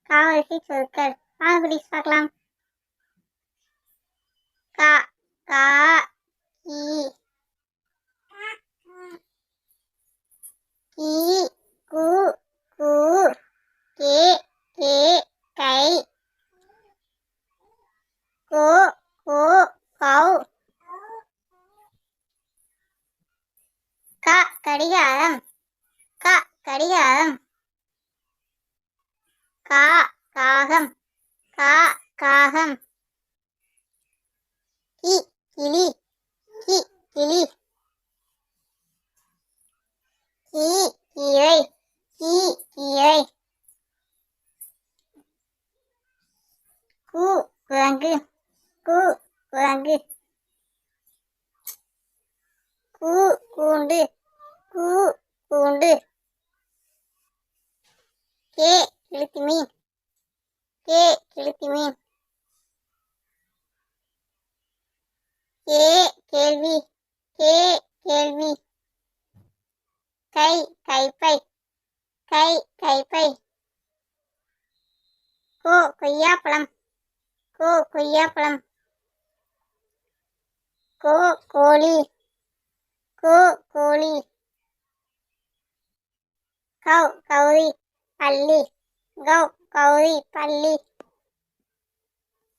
காவரிசை சொற்கள். வாங்க குட்டீஸ் பார்க்கலாம். கா கா கி கி கு கு கே கே கை கோ கோ கௌ க கடிகாரம் க கடிகாரம் கா காகம் கா காகம் கி கிளி கி கிளி கீ கீரை கீ கீரை கு குரங்கு கு குரங்கு கூ கூண்டு கூ கூண்டு கே கிழுத்தி மீன் கே கிழுத்தி மீன் கே கேள்வி கே கேள்வி கை கைப்பை கை கைப்பை கோ கொய்யாப்பழம் கோ கொய்யாப்பழம் கோ கோழி கோ கோழி கௌ கௌரி பள்ளி கௌ கௌரி பள்ளி